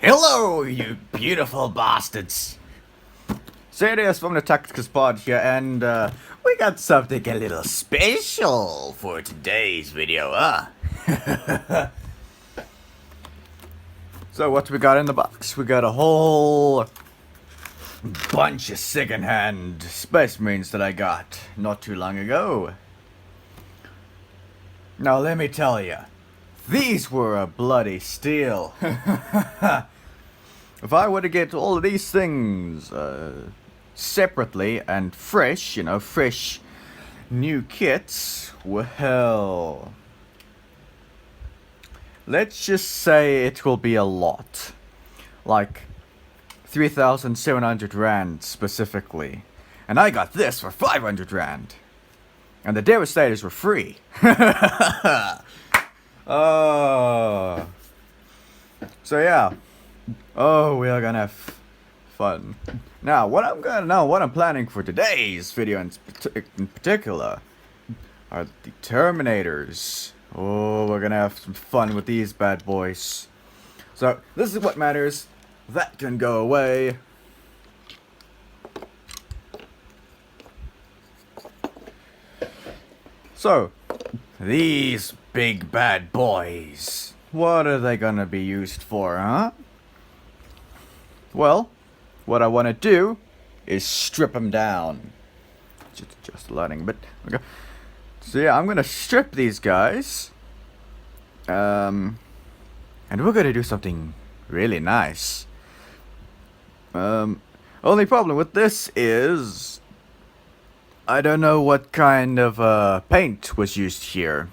Hello, you beautiful bastards! So it is from the Tactics Pod here, and we got something a little special for today's video, huh? So what we got in the box? We got a whole bunch of second-hand Space Marines that I got not too long ago. Now let me tell you, these were a bloody steal. If I were to get all of these things separately and fresh, fresh new kits, well, let's just say it will be a lot. Like 3,700 Rand specifically. And I got this for 500 Rand. And the Devastators were free. Oh. So yeah. Oh, we are gonna have fun. Now, what I'm planning for today's video in particular are the Terminators. Oh, we're gonna have some fun with these bad boys. So, this is what matters. That can go away. So, these big bad boys. What are they gonna be used for, huh? Well, what I want to do is strip them down. Just lighting a bit. Okay. So yeah, I'm gonna strip these guys. And we're gonna do something really nice. Only problem with this is I don't know what kind of paint was used here.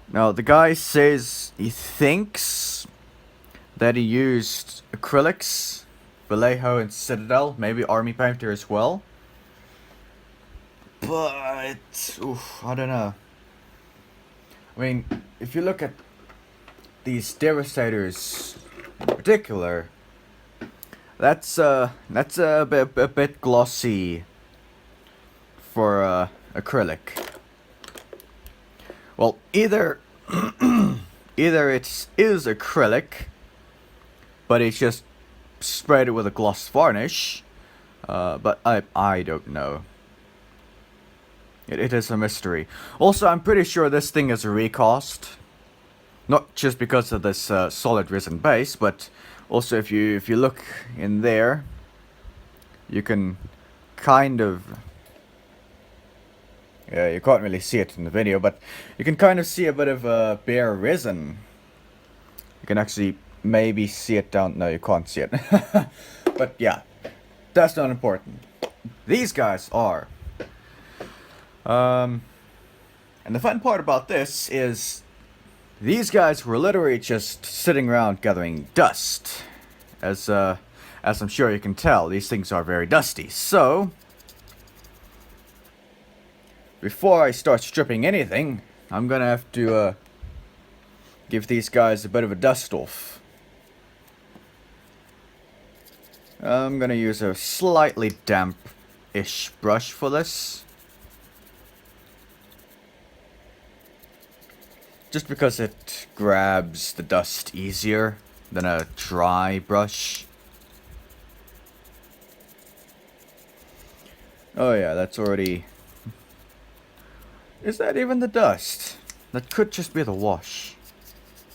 Now the guy says he thinks that he used acrylics, Vallejo and Citadel, maybe Army Painter as well. But, I don't know. I mean, if you look at these Devastators in particular, that's a bit glossy for acrylic. Well, either it is acrylic, but it's just sprayed it with a gloss varnish. But I don't know. It is a mystery. Also, I'm pretty sure this thing is a recast. Not just because of this solid resin base, but also if you look in there, you can kind of... Yeah, you can't really see it in the video, but you can kind of see a bit of bare resin. You can actually maybe see it down... No, you can't see it. But yeah, that's not important. These guys are. And the fun part about this is these guys were literally just sitting around gathering dust. As I'm sure you can tell, these things are very dusty. So, before I start stripping anything, I'm gonna have to give these guys a bit of a dust off. I'm gonna use a slightly damp-ish brush for this. Just because it grabs the dust easier than a dry brush. Oh yeah, that's already... Is that even the dust? That could just be the wash,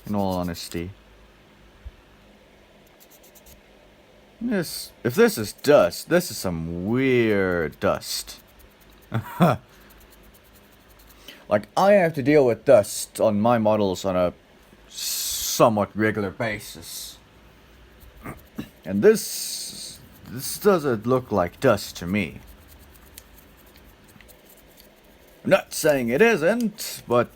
in all honesty. If this is dust, this is some weird dust. Like, I have to deal with dust on my models on a somewhat regular basis. And this doesn't look like dust to me. I'm not saying it isn't, but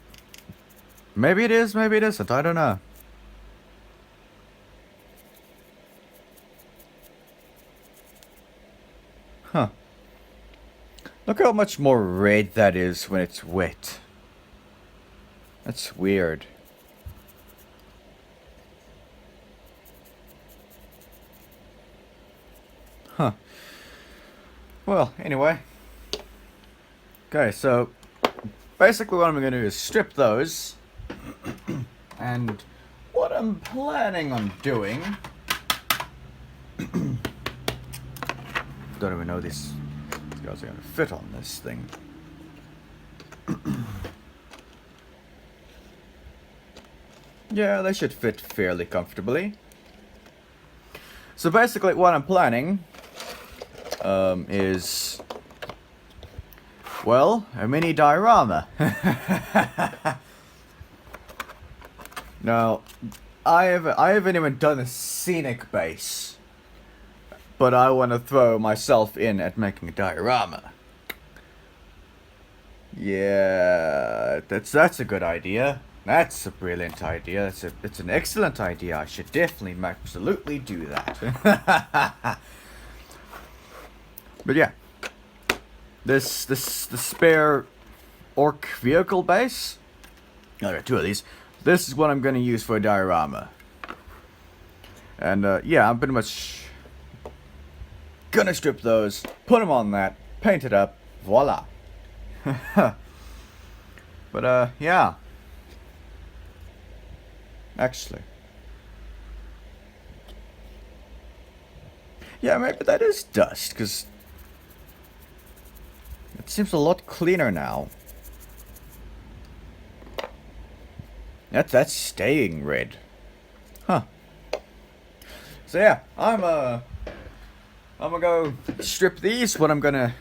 maybe it is, maybe it isn't, I don't know. Huh. Look how much more red that is when it's wet. That's weird. Huh. Well, anyway. Okay, so basically what I'm going to do is strip those and what I'm planning on doing... Don't even know these guys are gonna fit on this thing. Yeah, they should fit fairly comfortably. So basically what I'm planning is, well, a mini diorama. Now, I haven't even done a scenic base, but I want to throw myself in at making a diorama. Yeah, that's a good idea. That's a brilliant idea. It's an excellent idea. I should definitely, absolutely do that. But yeah, the spare orc vehicle base. Oh, there are two of these. This is what I'm gonna use for a diorama. And yeah, I'm pretty much gonna strip those, put them on that, paint it up, voila. But yeah. Actually. Yeah, maybe that is dust, because it seems a lot cleaner now. That's staying red. Huh. So yeah, I'm gonna go strip these. What I'm gonna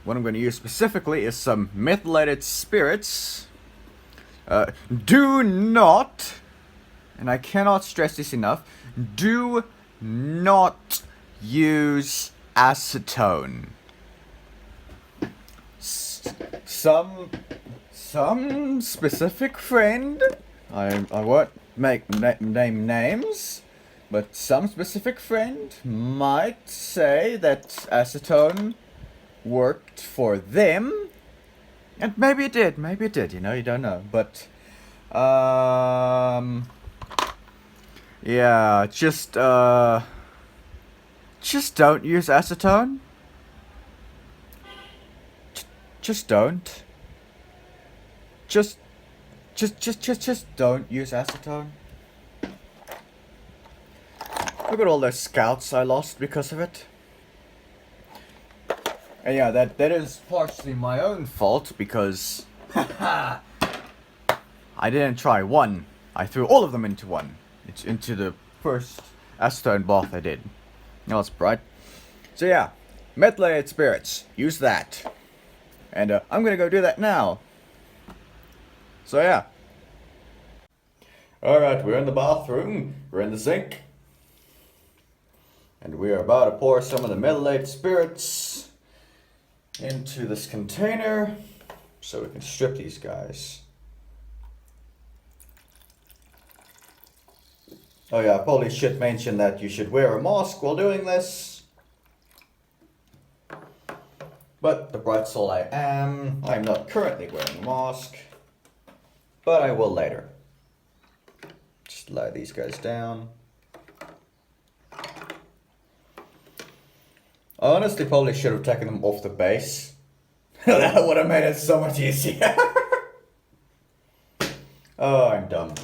use specifically is some methylated spirits. Do not, and I cannot stress this enough, do not use acetone. Some specific friend, I won't name names, but some specific friend might say that acetone worked for them. And maybe it did, you know, you don't know. But, yeah, just don't use acetone. Just don't. Just don't use acetone. Look at all those scouts I lost because of it. And yeah, that is partially my own fault because I didn't try one. I threw all of them into one. It's into the first acetone bath I did. Now it's bright. So yeah, methylated spirits. Use that. And I'm gonna go do that now. So yeah. Alright, we're in the bathroom. We're in the sink. And we are about to pour some of the methylated spirits into this container so we can strip these guys. Oh yeah, I probably should mention that you should wear a mask while doing this. But the bright soul I am, I'm not currently wearing a mask, but I will later. Just lay these guys down. I honestly probably should have taken them off the base. That would have made it so much easier. Oh, I'm dumb.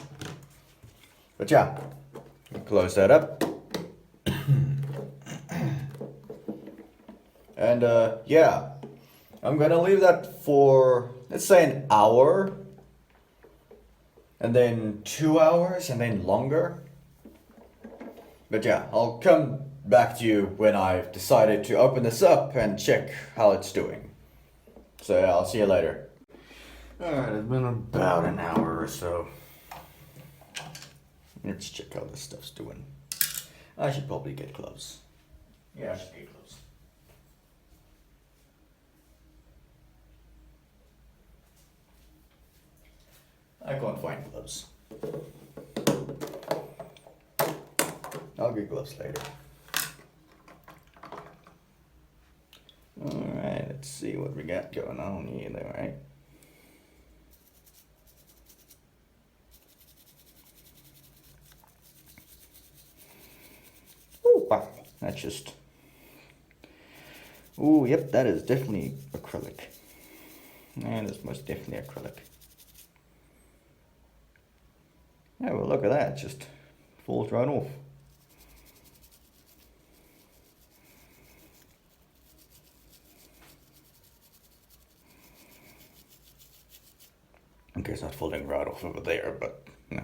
But yeah, close that up. And yeah, I'm gonna leave that for, let's say, an hour. And then 2 hours, and then longer. But yeah, I'll come back to you when I've decided to open this up and check how it's doing. So yeah, I'll see you later. Alright, it's been about an hour or so. Let's check how this stuff's doing. I should probably get gloves. Yeah, I should get gloves. I can't find gloves. I'll get gloves later. Alright, let's see what we got going on here, right? Oh, wow, that's just... Oh, yep, that is definitely acrylic. And it's most definitely acrylic. Yeah, well look at that, it just falls right off. Okay, it's not falling right off over there, but no.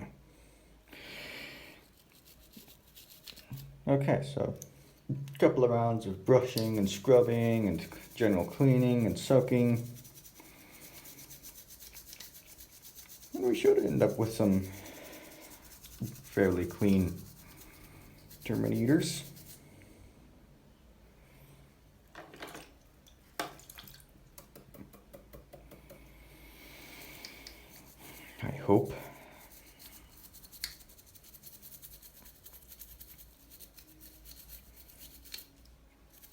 Okay, so a couple of rounds of brushing and scrubbing and general cleaning and soaking. And we should end up with some fairly clean Terminators. I hope.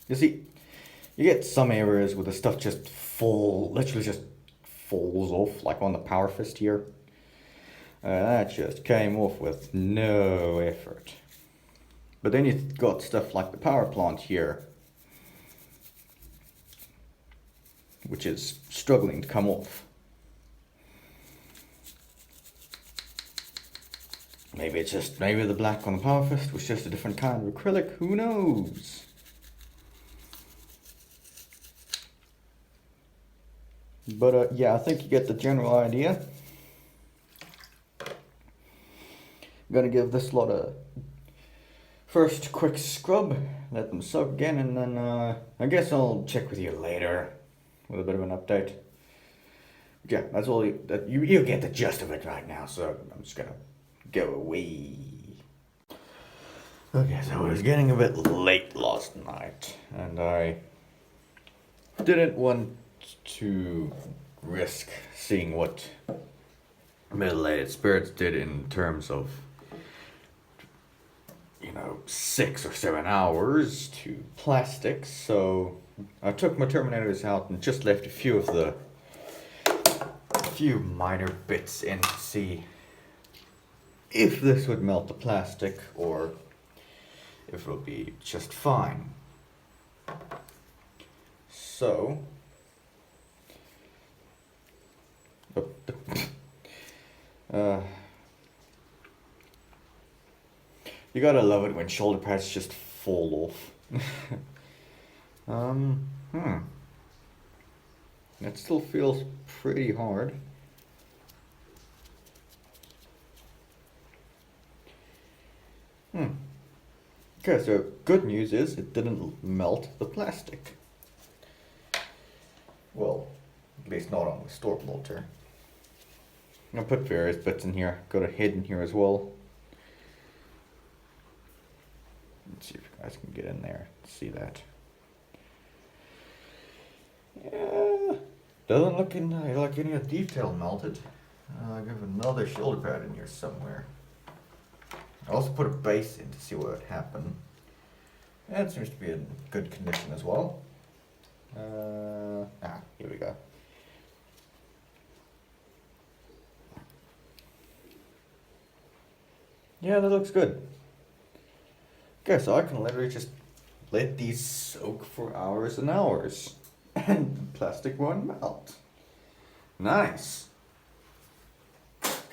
You see, you get some areas where the stuff just literally just falls off, like on the power fist here. That just came off with no effort. But then you've got stuff like the power plant here, which is struggling to come off. Maybe the black on the power fist was just a different kind of acrylic, who knows? But yeah, I think you get the general idea. I'm gonna give this lot a first quick scrub, let them soak again, and then I guess I'll check with you later with a bit of an update. Yeah, that's all you get the gist of it right now, so I'm just gonna go away. Okay, so it was getting a bit late last night, and I didn't want to risk seeing what Middle-Aged Spirits did in terms of, 6 or 7 hours to plastics, so I took my Terminators out and just left a few minor bits in to see if this would melt the plastic or if it'll be just fine. So you gotta love it when shoulder pads just fall off. That still feels pretty hard. Okay, so good news is it didn't melt the plastic. Well, at least not on the store bloater. I'll put various bits in here. Got a head in here as well. Let's see if you guys can get in there to see that. Yeah, doesn't look like any of the detail melted. I'll give another shoulder pad in here somewhere. I also put a base in to see what would happen. And it seems to be in good condition as well. Here we go. Yeah, that looks good. Okay, so I can literally just let these soak for hours and hours. And the plastic won't melt. Nice.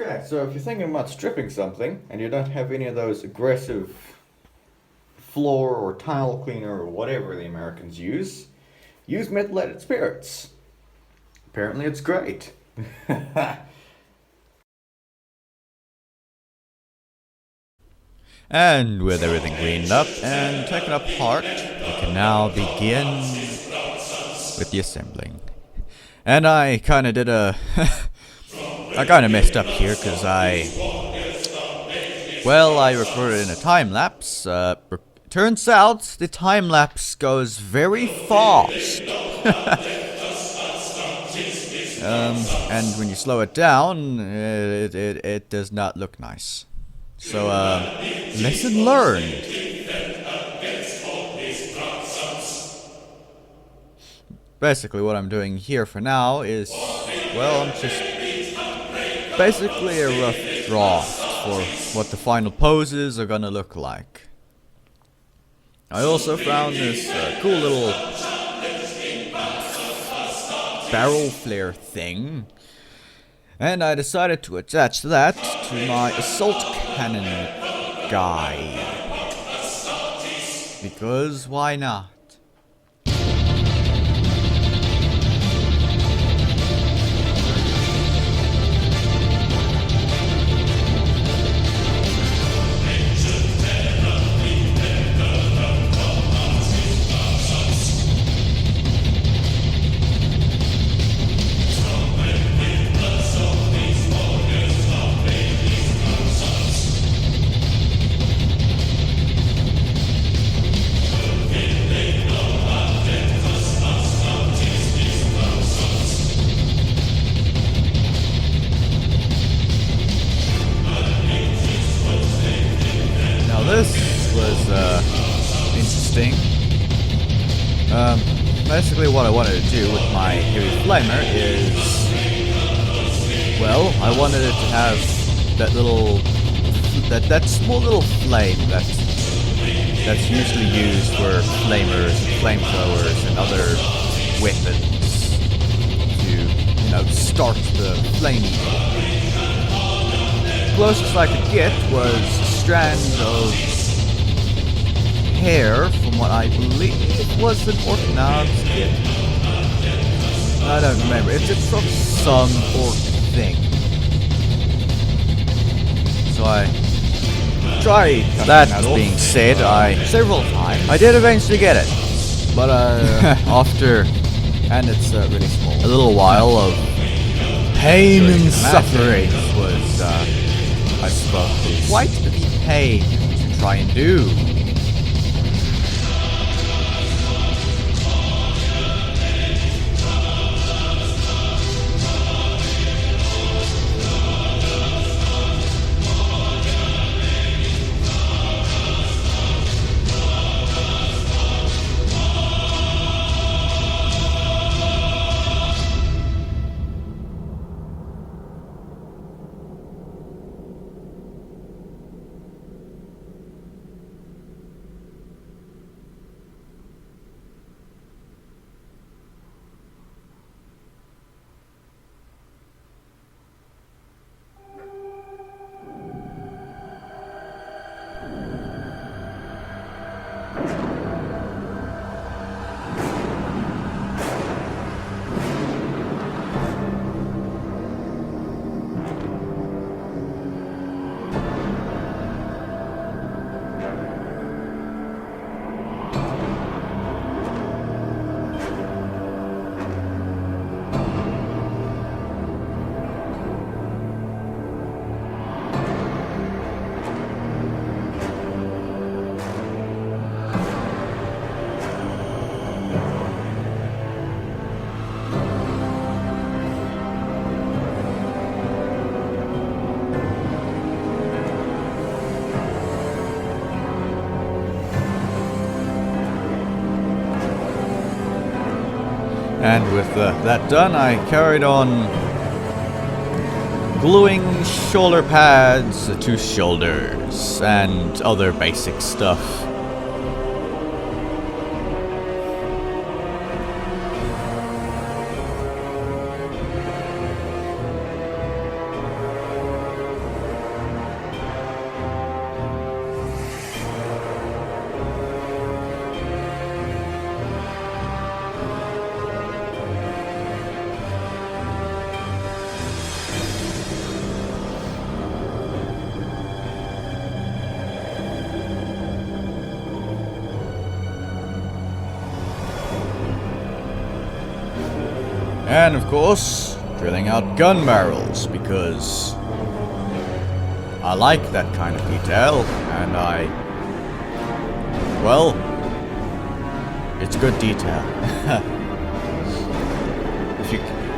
Okay, so if you're thinking about stripping something and you don't have any of those aggressive floor or tile cleaner or whatever the Americans use Middle-Aged Spirits. Apparently it's great. And with everything cleaned up and taken apart, we can now begin with the assembling. And I kinda did I kinda messed up here because I recorded in a time lapse. Turns out the time lapse goes very fast. And when you slow it down, it does not look nice. So, lesson learned. Basically what I'm doing here for now is, I'm just basically a rough draft for what the final poses are gonna look like. I also found this cool little barrel flare thing And I decided to attach that to my assault cannon guy. Because why not? This was interesting. Basically what I wanted to do with my heavy flamer is, well, I wanted it to have that little, that small little flame that's usually used for flamers, flamethrowers, and other weapons to, you know, start the flame. Closest I could get was a strand of hair from what I believe was an orc. No, I don't remember. It's from some orc thing. So I tried. That being said, several times I did eventually get it, but after, and it's really small. A little while of pain and suffering was, I suppose, quite the pain to try and do. And with that done, I carried on gluing shoulder pads to shoulders and other basic stuff. And of course, drilling out gun barrels, because I like that kind of detail, and well, it's good detail.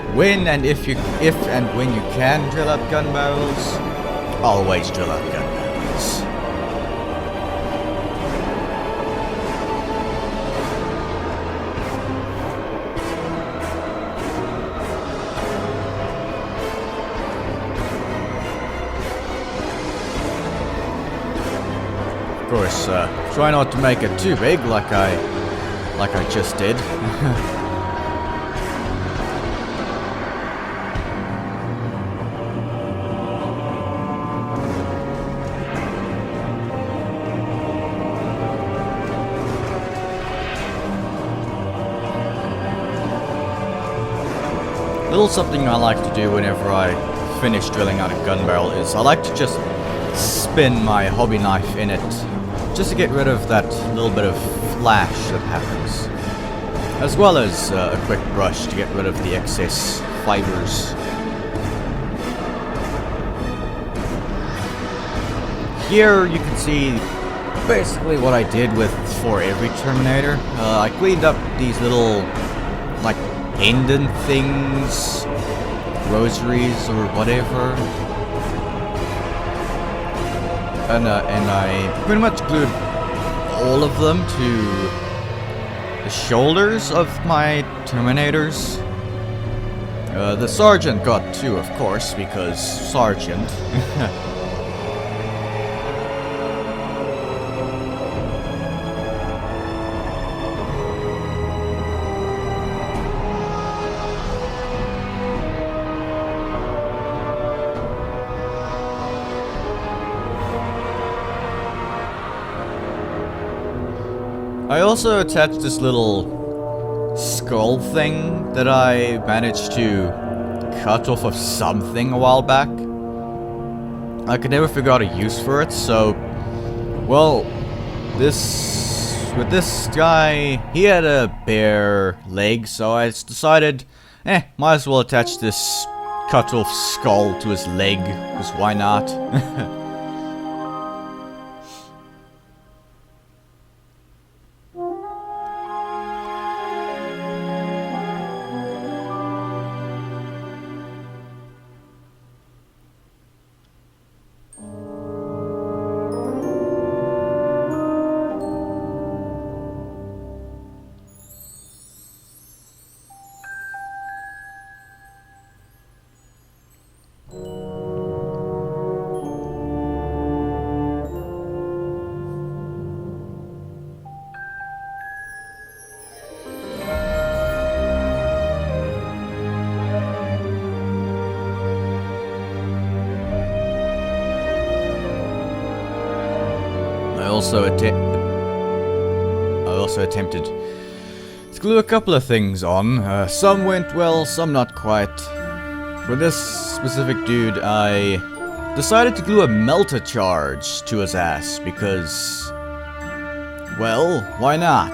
If and when you can drill out gun barrels, always drill out gun barrels. Of course, try not to make it too big, like I just did. little something I like to do whenever I finish drilling out a gun barrel is I like to just spin my hobby knife in it, just to get rid of that little bit of flash that happens. As well as a quick brush to get rid of the excess fibers. Here you can see basically what I did for every Terminator. I cleaned up these little, like, pendant things, rosaries or whatever. And I pretty much glued all of them to the shoulders of my Terminators. The Sergeant got two, of course, because Sergeant. I also attached this little skull thing that I managed to cut off of something a while back. I could never figure out a use for it, so... Well, with this guy, he had a bare leg, so I decided, might as well attach this cut off skull to his leg, because why not? I also attempted to glue a couple of things on. Some went well, some not quite. For this specific dude, I decided to glue a melter charge to his ass because, well, why not?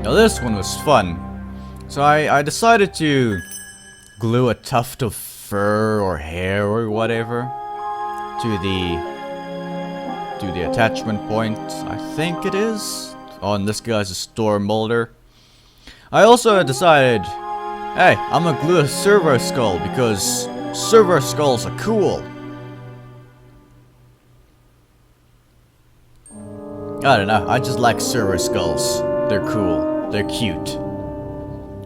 Now this one was fun. So I decided to glue a tuft of fur or hair or whatever to the attachment point, I think it is, on this guy's storm molder. I also decided, hey, I'm gonna glue a servo skull because servo skulls are cool. I don't know, I just like servo skulls. They're cool. They're cute.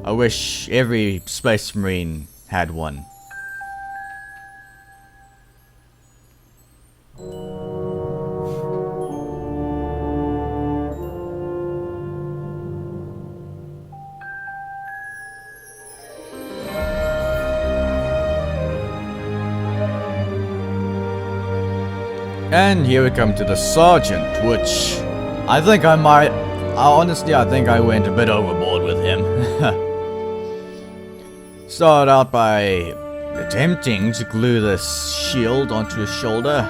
I wish every Space Marine had one. And here we come to the Sergeant, which I think honestly, I think I went a bit overboard with him. Started out by attempting to glue this shield onto his shoulder.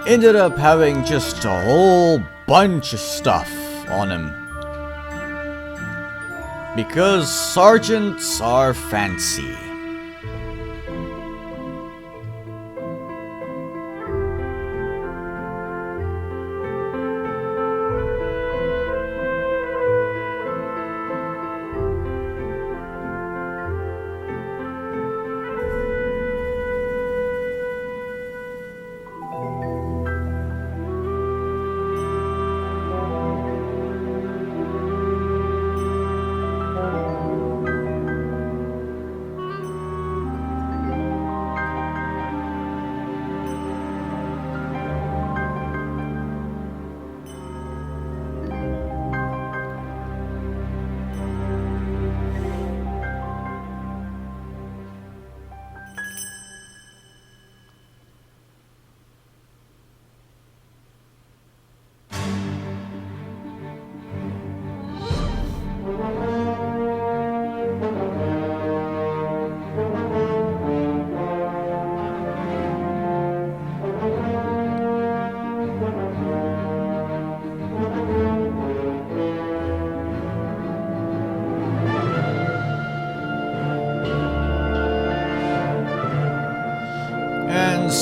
Ended up having just a whole bunch of stuff on him. Because sergeants are fancy.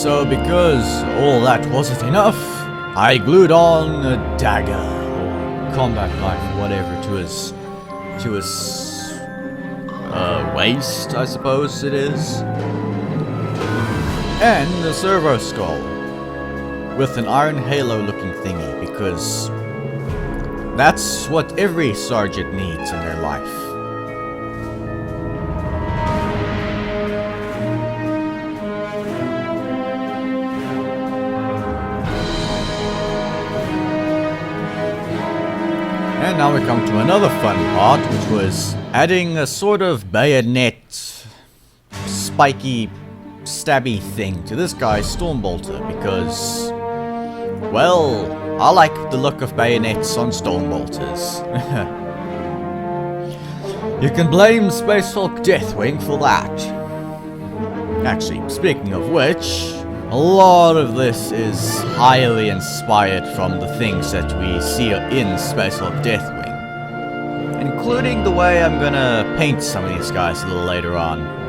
so because all that wasn't enough, I glued on a dagger, or combat knife, whatever, to his waist, I suppose it is. And a servo skull with an iron halo looking thingy, because that's what every sergeant needs in their life. And now we come to another fun part, which was adding a sort of bayonet, spiky, stabby thing to this guy's Stormbolter, because, well, I like the look of bayonets on Stormbolters. You can blame Space Hulk Deathwing for that. Actually, speaking of which, a lot of this is highly inspired from the things that we see in Space Hulk Deathwing, including the way I'm gonna paint some of these guys a little later on.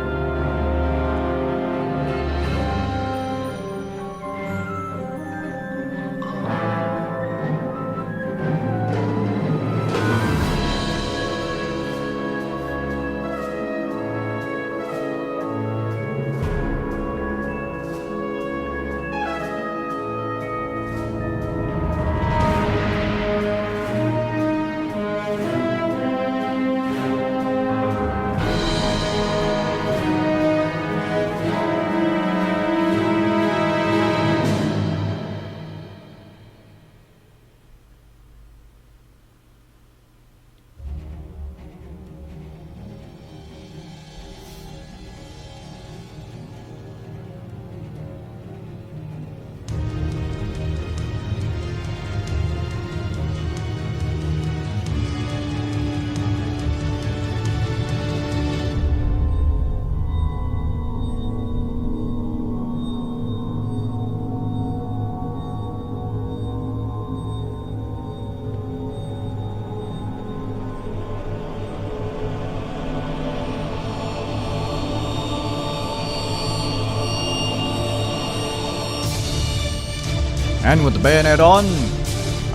And with the bayonet on,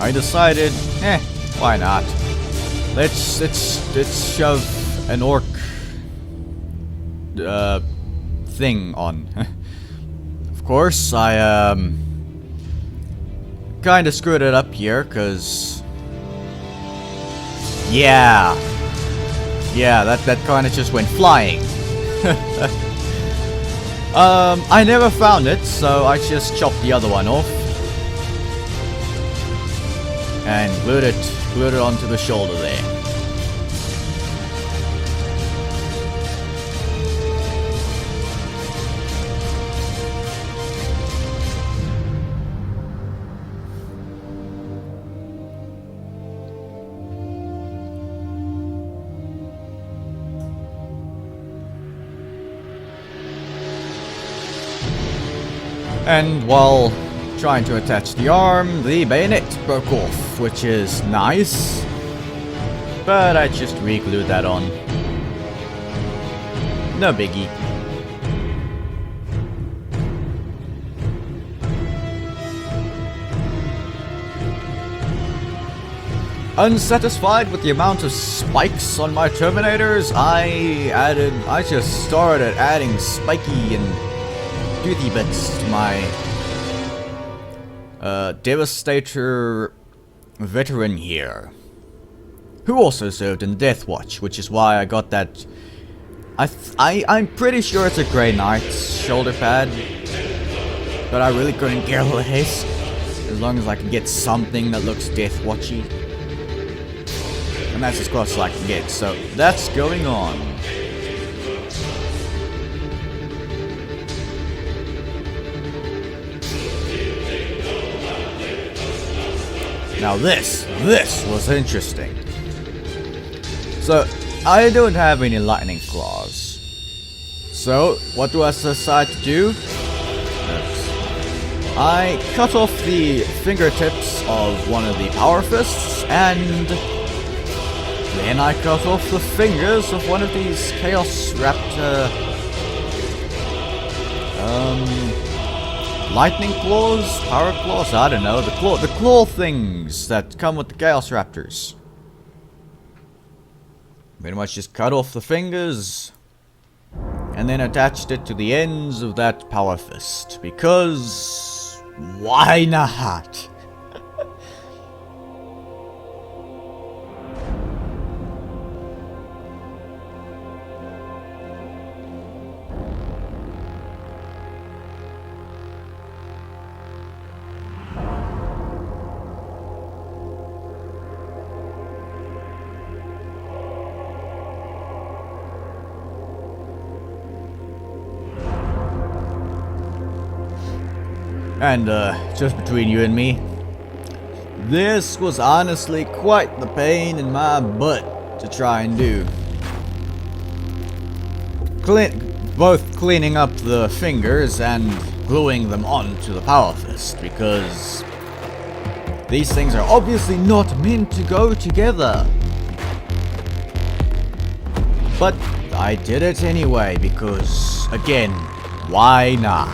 I decided, why not? Let's shove an orc thing on. Of course, I kind of screwed it up here, cause yeah, that kind of just went flying. I never found it, so I just chopped the other one off. And glued it onto the shoulder there. And while trying to attach the arm, the bayonet broke off, which is nice. But I just re-glued that on. No biggie. Unsatisfied with the amount of spikes on my Terminators, I just started adding spiky and toothy bits to my Devastator veteran here, who also served in the Death Watch, which is why I got that. I'm pretty sure it's a Grey Knight's shoulder pad, but I really couldn't care less, as long as I can get something that looks Death Watchy, and that's as close as I can get. So that's going on. Now this was interesting. So, I don't have any lightning claws. So, what do I decide to do? I cut off the fingertips of one of the power fists, and then I cut off the fingers of one of these Chaos Raptor lightning claws, power claws, I don't know, the claw things that come with the Chaos Raptors. Pretty much just cut off the fingers and then attached it to the ends of that power fist, because why not? And just between you and me, this was honestly quite the pain in my butt to try and do. Both cleaning up the fingers and gluing them onto the power fist, because these things are obviously not meant to go together. But I did it anyway, because, again, why not?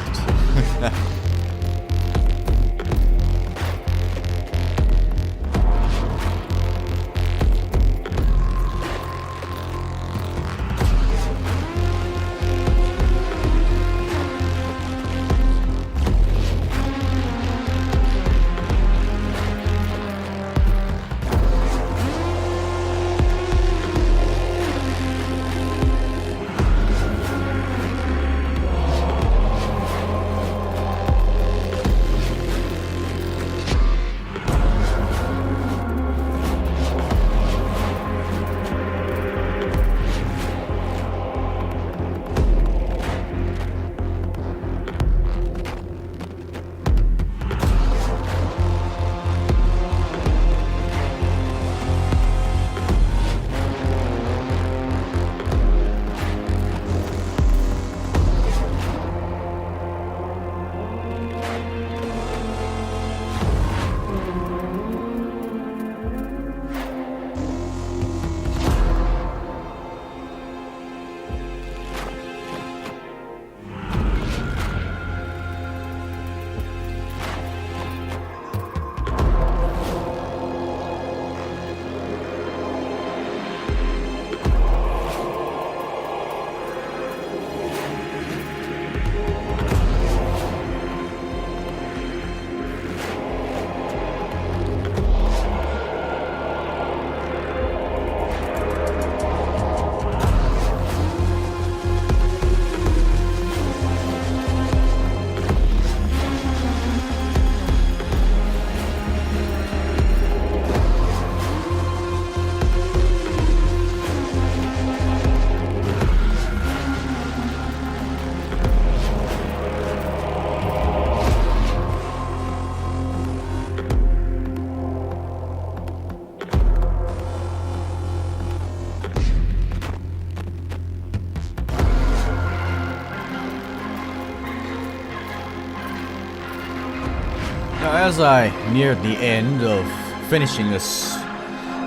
Now, as I neared the end of finishing this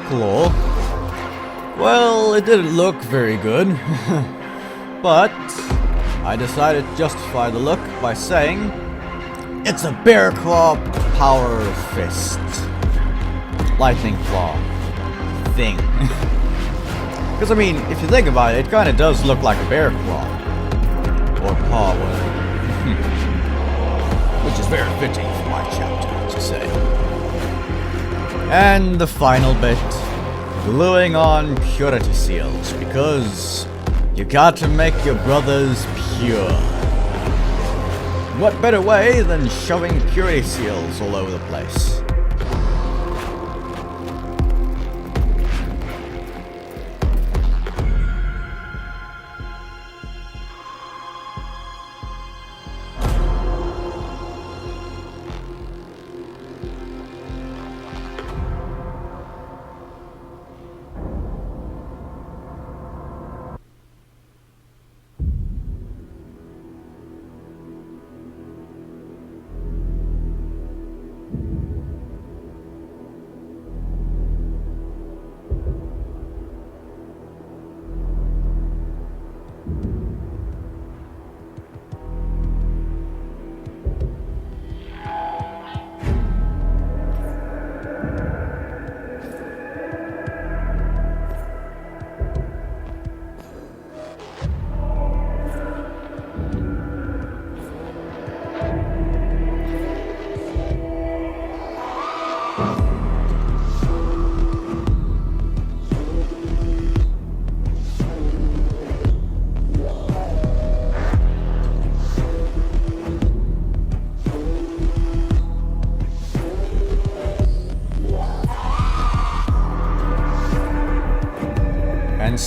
claw, well, it didn't look very good, but I decided to justify the look by saying it's a bear claw power fist, lightning claw thing. Because I mean, if you think about it, it kind of does look like a bear claw or paw, whatever. Which is very fitting for my chapter, to say. And the final bit, gluing on purity seals, because you got to make your brothers pure. What better way than shoving purity seals all over the place?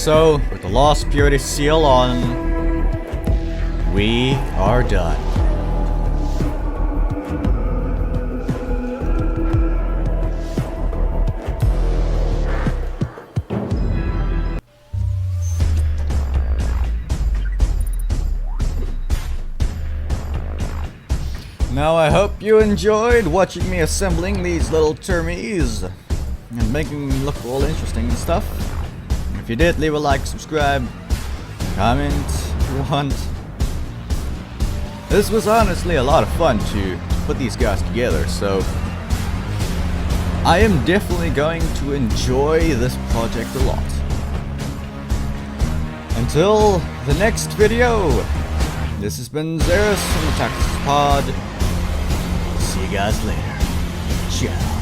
So, with the Lost Purity seal on, we are done. Now I hope you enjoyed watching me assembling these little Termies and making them look all interesting and stuff. If you did, leave a like, subscribe, comment if you want. This was honestly a lot of fun to put these guys together, so I am definitely going to enjoy this project a lot. Until the next video, this has been Xeris from the Tactics Pod. See you guys later. Ciao.